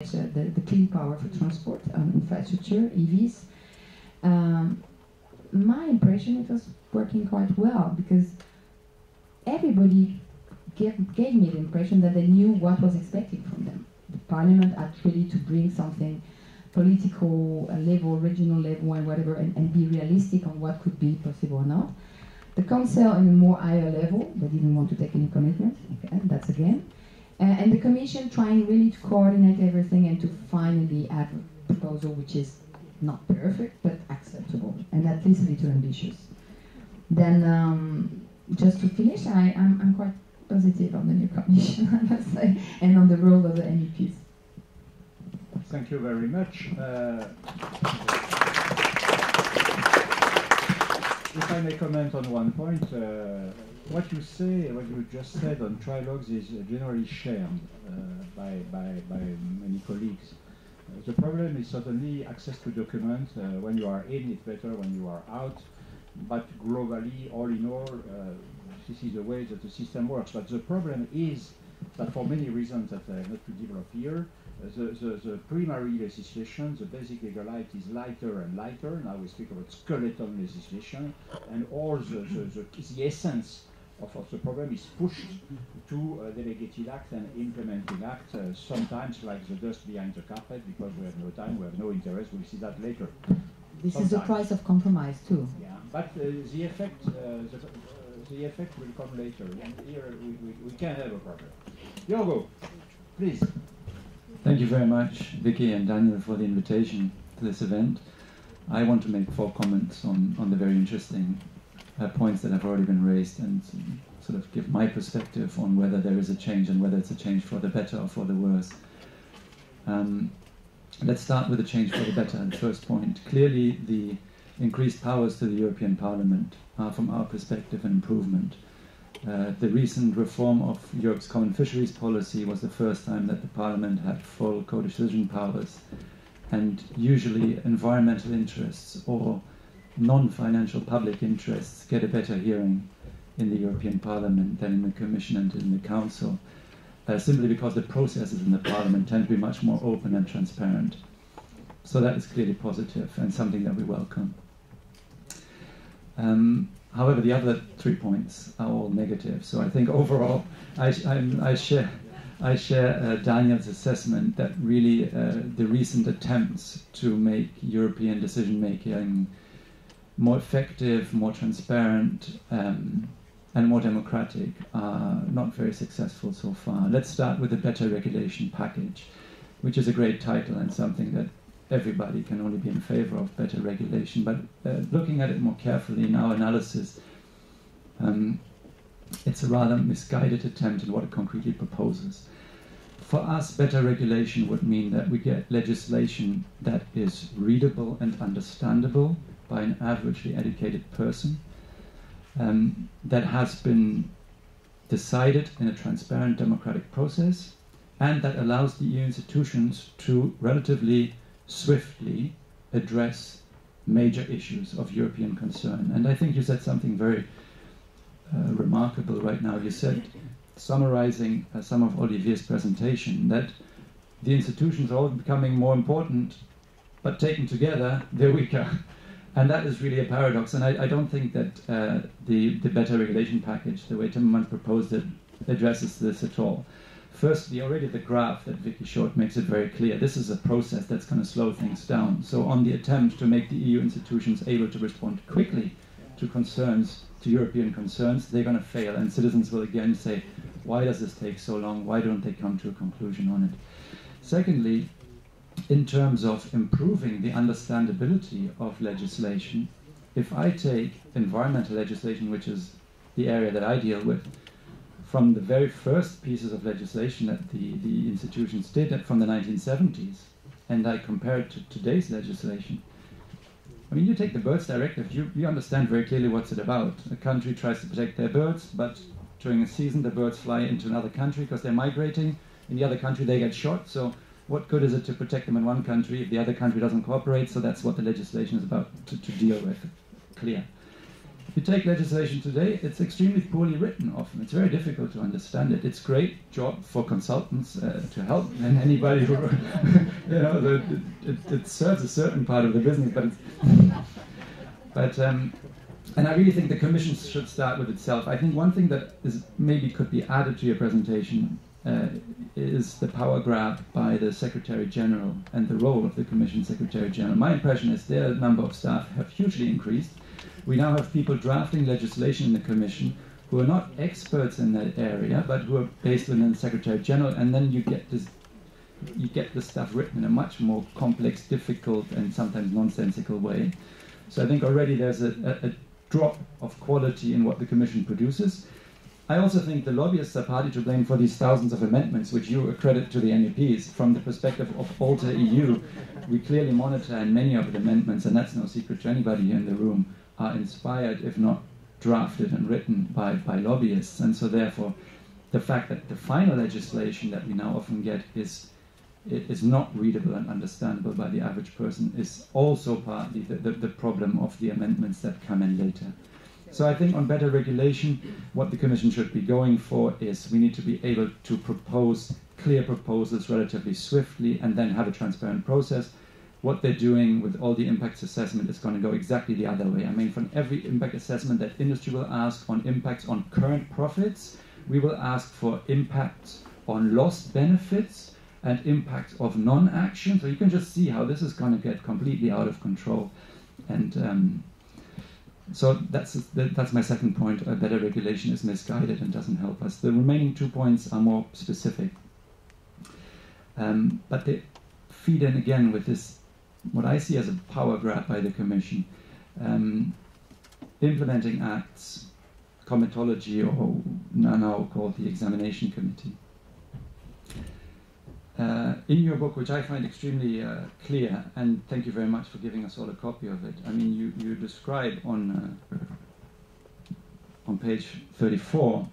the clean power for transport, infrastructure, EVs. My impression, it was working quite well, because everybody gave me the impression that they knew what was expected from them. The parliament had really to bring something political level, regional level, and whatever, and be realistic on what could be possible or not. The council, on a more higher level, they didn't want to take any commitment. Okay, that's again. And the commission trying really to coordinate everything and to finally have a proposal which is not perfect but acceptable and at least a little ambitious. Then, just to finish, I'm quite positive on the new commission, I must say, and on the role of the MEPs. Thank you very much. If I may comment on one point, what you just said on trilogues is generally shared by many colleagues. The problem is certainly access to documents. When you are in, it's better when you are out. But globally, all in all, this is the way that the system works. But the problem is that for many reasons that not to develop here, the primary legislation, the basic legal act is lighter and lighter. Now we speak about skeletal legislation, and all the essence of the problem is pushed to delegated act and implementing act, sometimes like the dust behind the carpet, because we have no time, we have no interest, we'll see that later. This sometimes is the price of compromise too. Yeah, but the effect will come later, and here we can have a problem. Jorgo, please. Thank you very much, Vicky and Daniel, for the invitation to this event. I want to make 4 comments on the very interesting points that have already been raised, and sort of give my perspective on whether there is a change and whether it's a change for the better or for the worse. Let's start with the change for the better. The first point. Clearly, the increased powers to the European Parliament are, from our perspective, an improvement. The recent reform of Europe's common fisheries policy was the first time that the Parliament had full co-decision powers, and usually environmental interests or non-financial public interests get a better hearing in the European Parliament than in the Commission and in the Council, simply because the processes in the Parliament tend to be much more open and transparent. So that is clearly positive and something that we welcome. However, the other 3 points are all negative. So I think overall, I share Daniel's assessment that really the recent attempts to make European decision-making more effective, more transparent, and more democratic are not very successful so far. Let's start with the Better Regulation Package, which is a great title and something that everybody can only be in favor of, better regulation. But looking at it more carefully in our analysis, it's a rather misguided attempt at what it concretely proposes. For us, better regulation would mean that we get legislation that is readable and understandable by an averagely educated person, that has been decided in a transparent democratic process, and that allows the EU institutions to relatively swiftly address major issues of European concern. And I think you said something very remarkable right now. You said, summarizing some of Olivier's presentation, that the institutions are all becoming more important, but taken together, they're weaker. And that is really a paradox. And I don't think that the Better Regulation Package, the way Timmermans proposed it, addresses this at all. Firstly, already the graph that Vicky showed makes it very clear. This is a process that's going to slow things down. So on the attempt to make the EU institutions able to respond quickly to concerns, to European concerns, they're going to fail. And citizens will again say, why does this take so long? Why don't they come to a conclusion on it? Secondly, in terms of improving the understandability of legislation, if I take environmental legislation, which is the area that I deal with, from the very first pieces of legislation that the institutions did from the 1970s, and I compare it to today's legislation. I mean, you take the Birds Directive, you understand very clearly what's it about. A country tries to protect their birds, but during a season the birds fly into another country because they're migrating. In the other country they get shot, so what good is it to protect them in one country if the other country doesn't cooperate? So that's what the legislation is about to deal with. Clear. If you take legislation today, it's extremely poorly written often. It's very difficult to understand it. It's a great job for consultants to help, and anybody who, you know, it serves a certain part of the business, but it's, and I really think the Commission should start with itself. I think one thing that is maybe could be added to your presentation is the power grab by the Secretary General and the role of the Commission Secretary General. My impression is their number of staff have hugely increased. We now have people drafting legislation in the Commission who are not experts in that area, but who are based within the Secretary General, and then you get the stuff written in a much more complex, difficult, and sometimes nonsensical way. So I think already there's a drop of quality in what the Commission produces. I also think the lobbyists are partly to blame for these thousands of amendments, which you accredit to the MEPs. From the perspective of Alter EU, we clearly monitor, and many of the amendments, and that's no secret to anybody here in the room, are inspired, if not drafted and written by lobbyists. And so therefore, the fact that the final legislation that we now often get is not readable and understandable by the average person is also partly the problem of the amendments that come in later. So I think on better regulation, what the Commission should be going for is we need to be able to propose clear proposals relatively swiftly and then have a transparent process. What they're doing with all the impact assessment is going to go exactly the other way. I mean, from every impact assessment that industry will ask on impacts on current profits, we will ask for impacts on lost benefits and impacts of non-action. So you can just see how this is going to get completely out of control. And so that's my second point. Better regulation is misguided and doesn't help us. The remaining 2 points are more specific. But they feed in again with this, what I see as a power grab by the Commission. Implementing acts, comitology, or now called the examination committee. In your book, which I find extremely clear, and thank you very much for giving us all a copy of it. I mean, you describe on page 34,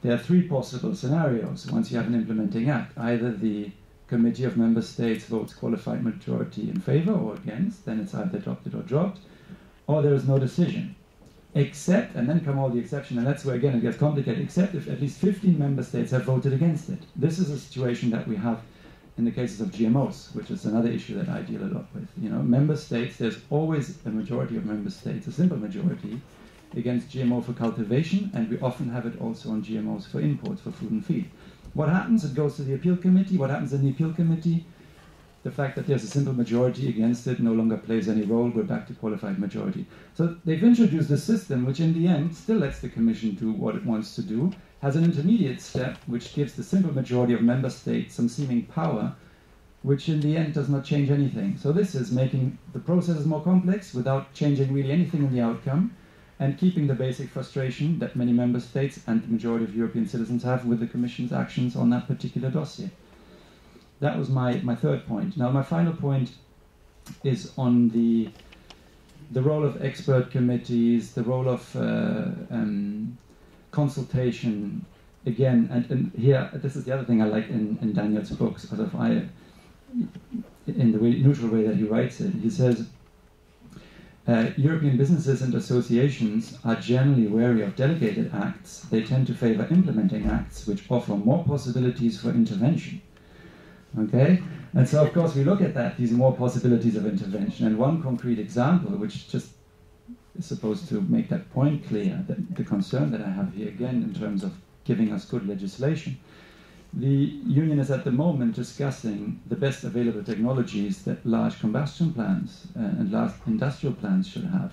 there are three possible scenarios once you have an implementing act. Either the Committee of Member States votes qualified majority in favor or against, then it's either adopted or dropped, or there is no decision. Except, and then come all the exceptions, and that's where again it gets complicated, except if at least 15 member states have voted against it. This is a situation that we have in the cases of GMOs, which is another issue that I deal a lot with. You know, member states, there's always a majority of member states, a simple majority, against GMO for cultivation, and we often have it also on GMOs for imports, for food and feed. What happens? It goes to the appeal committee. What happens in the appeal committee? The fact that there's a simple majority against it no longer plays any role. We're back to qualified majority. So they've introduced a system which in the end still lets the Commission do what it wants to do, has an intermediate step which gives the simple majority of member states some seeming power, which in the end does not change anything. So this is making the processes more complex without changing really anything in the outcome, and keeping the basic frustration that many member states and the majority of European citizens have with the Commission's actions on that particular dossier. That was my third point. Now my final point is on the role of expert committees, the role of consultation. Again, and here, this is the other thing I like in Daniel's books, because in the neutral way that he writes it. He says, European businesses and associations are generally wary of delegated acts. They tend to favor implementing acts, which offer more possibilities for intervention. Okay? And so, of course, we look at that, these more possibilities of intervention. And one concrete example, which just is supposed to make that point clear, that the concern that I have here, again, in terms of giving us good legislation. The Union is at the moment discussing the best available technologies that large combustion plants and large industrial plants should have,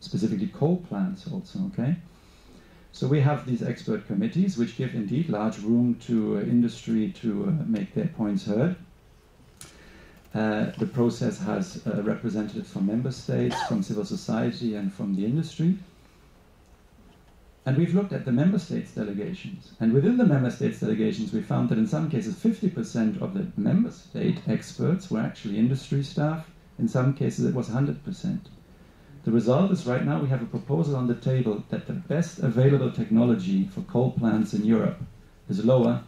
specifically coal plants also, okay? So we have these expert committees which give indeed large room to industry to make their points heard. The process has representatives from member states, from civil society and from the industry. And we've looked at the member states delegations. And within the member states delegations we found that in some cases 50% of the member state experts were actually industry staff. In some cases it was 100%. The result is right now we have a proposal on the table that the best available technology for coal plants in Europe is lower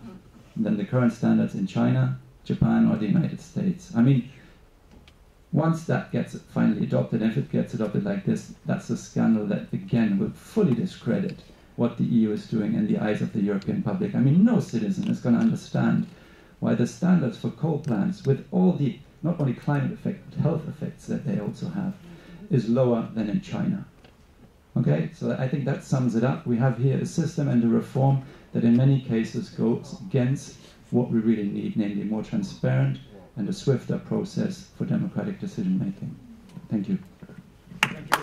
than the current standards in China, Japan or the United States. I mean, Once that gets finally adopted, and if it gets adopted like this, that's a scandal that, again, will fully discredit what the EU is doing in the eyes of the European public. I mean, no citizen is going to understand why the standards for coal plants, with all the, not only climate effects, but health effects that they also have, is lower than in China. Okay, so I think that sums it up. We have here a system and a reform that in many cases goes against what we really need, namely more transparent and a swifter process for democratic decision making. Thank you. Thank you.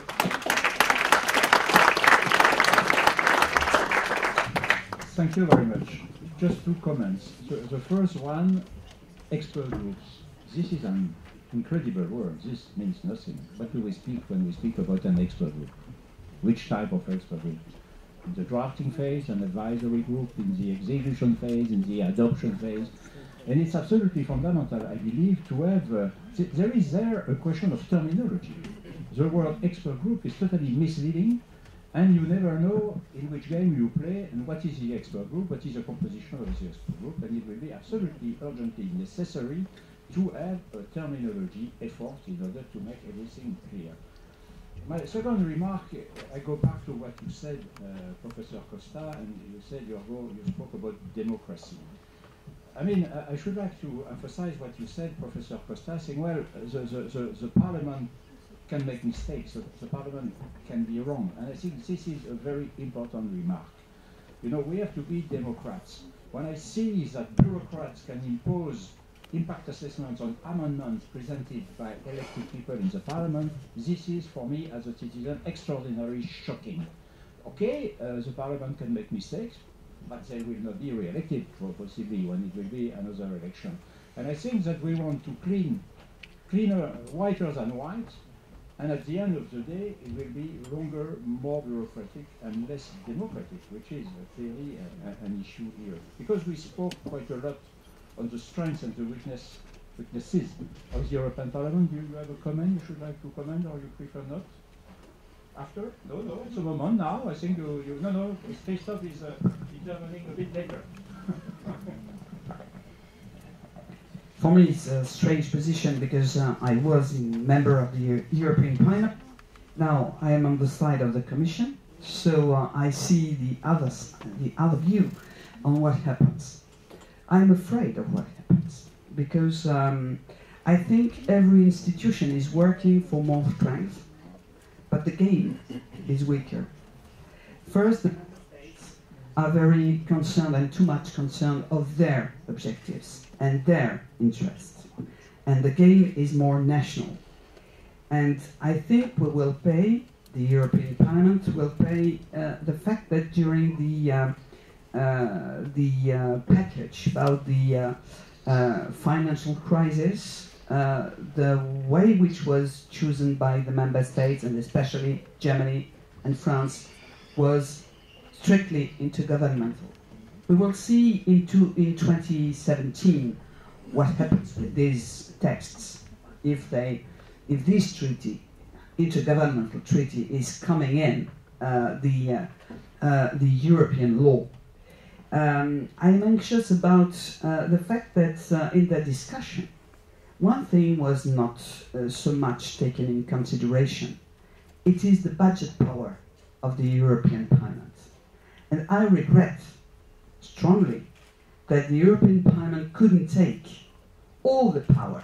Thank you very much. Just two comments. So the first one, expert groups. This is an incredible word. This means nothing. What do we speak when we speak about an expert group? Which type of expert group? In the drafting phase, an advisory group, in the execution phase, in the adoption phase. And it's absolutely fundamental, I believe, to have, there is a question of terminology. The word expert group is totally misleading, and you never know in which game you play and what is the expert group, what is the composition of the expert group, and it will be absolutely urgently necessary to have a terminology effort in order to make everything clear. My second remark, I go back to what you said, Professor Costa, and you said, you spoke about democracy. I mean, I should like to emphasize what you said, Professor Costa, saying, well, the Parliament can make mistakes, the Parliament can be wrong. And I think this is a very important remark. You know, we have to be Democrats. When I see that bureaucrats can impose impact assessments on amendments presented by elected people in the Parliament, this is, for me, as a citizen, extraordinarily shocking. Okay, the Parliament can make mistakes, but they will not be re-elected, possibly, when it will be another election. And I think that we want to cleaner, whiter than white, and at the end of the day, it will be longer, more bureaucratic, and less democratic, which is clearly an issue here. Because we spoke quite a lot on the strengths and the weaknesses of the European Parliament. Do you have a comment you should like to comment, or you prefer not? After? No, it's a moment now. I think no, Christophe is determining a bit later. For me, it's a strange position because I was a member of the European Parliament. Now I am on the side of the Commission, so I see the other view on what happens. I'm afraid of what happens because I think every institution is working for more strength, but the game is weaker. First, the states are very concerned and too much concerned of their objectives and their interests. And the game is more national. And I think we will pay, the European Parliament will pay the fact that during the package about the financial crisis, the way which was chosen by the member states, and especially Germany and France, was strictly intergovernmental. We will see in 2017 what happens with these texts if this treaty, intergovernmental treaty, is coming in the European law. I'm anxious about the fact that in the discussion, one thing was not so much taken in consideration. It is the budget power of the European Parliament. And I regret strongly that the European Parliament couldn't take all the power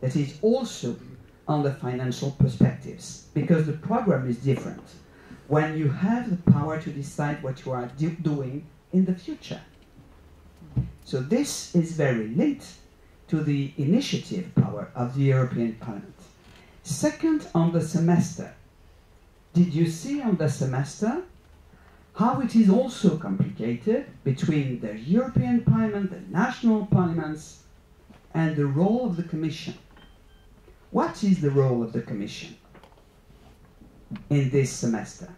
that is also on the financial perspectives, because the program is different when you have the power to decide what you are doing in the future. So this is very linked to the initiative power of the European Parliament. Second, on the semester. Did you see on the semester how it is also complicated between the European Parliament, the national parliaments, and the role of the Commission? What is the role of the Commission in this semester?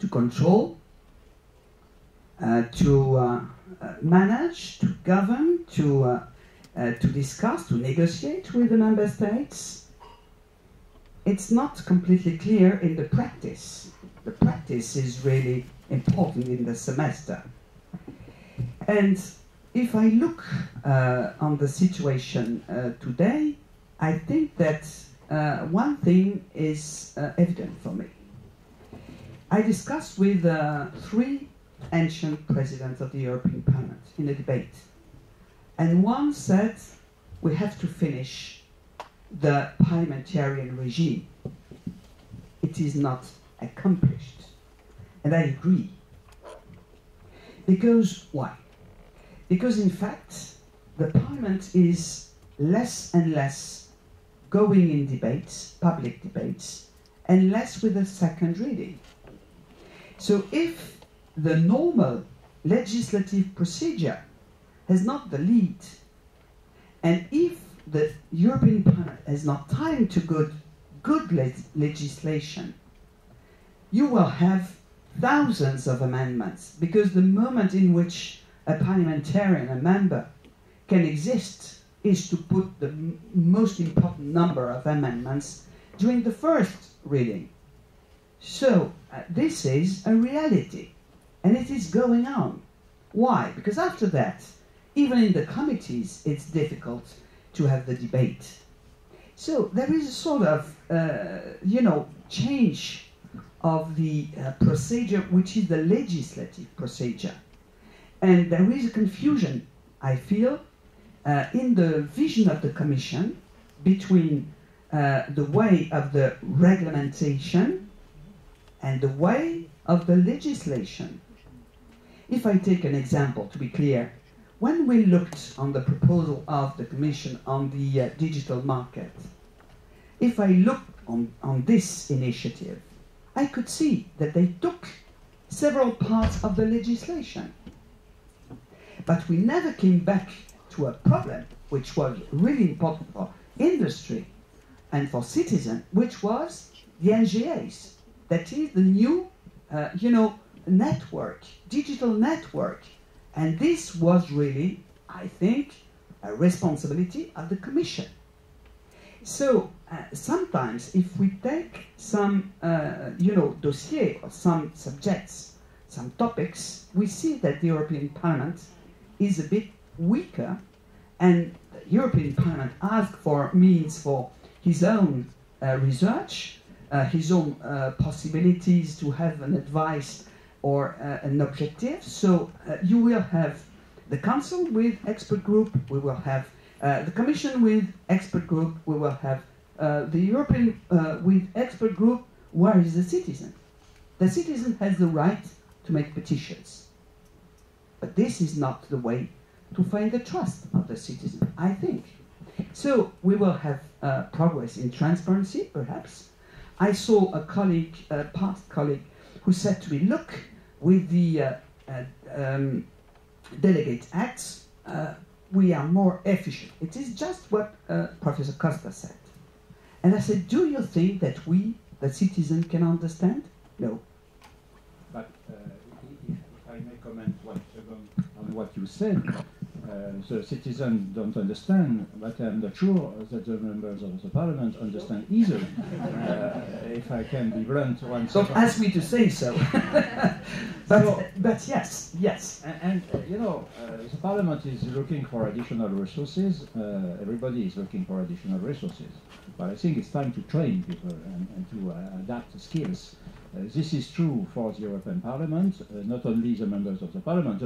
To control, to manage, to govern, to discuss, to negotiate with the member states? It's not completely clear in the practice. The practice is really important in the semester. And if I look on the situation today, I think that one thing is evident for me. I discussed with 3 ancient presidents of the European Parliament in a debate, and one said we have to finish the parliamentarian regime. It is not accomplished. And I agree. Because why? Because in fact, the Parliament is less and less going in debates, public debates, and less with a second reading. So if the normal legislative procedure has not the lead, and if the European Parliament has not time to good legislation, you will have thousands of amendments, because the moment in which a parliamentarian, a member, can exist is to put the most important number of amendments during the first reading. So this is a reality, and it is going on. Why? Because after that, even in the committees, it's difficult to have the debate. So there is a sort of, change of the procedure, which is the legislative procedure. And there is a confusion, I feel, in the vision of the Commission between the way of the reglementation and the way of the legislation. If I take an example, to be clear, when we looked on the proposal of the Commission on the digital market, if I look on this initiative, I could see that they took several parts of the legislation. But we never came back to a problem which was really important for industry and for citizens, which was the NGAs. That is the new, network, digital network. And this was really, I think, a responsibility of the Commission. So sometimes if we take some, dossier or some subjects, some topics, we see that the European Parliament is a bit weaker, and the European Parliament asks for means for his own research, his own possibilities to have an advice or an objective. So you will have the Council with expert group, we will have the Commission with expert group, we will have the European with expert group. Where is the citizen? The citizen has the right to make petitions. But this is not the way to find the trust of the citizen, I think. So we will have progress in transparency, perhaps. I saw a colleague, a past colleague, who said to me, look, with the delegate acts, we are more efficient. It is just what Professor Costa said. And I said, do you think that we, the citizen, can understand? No. But if I may comment on what you said, the citizens don't understand, but I'm not sure that the members of the Parliament understand either. If I can be blunt once. Don't ask me to say so. but yes. And the Parliament is looking for additional resources. Everybody is looking for additional resources. But I think it's time to train people and to adapt skills. This is true for the European Parliament, not only the members of the Parliament.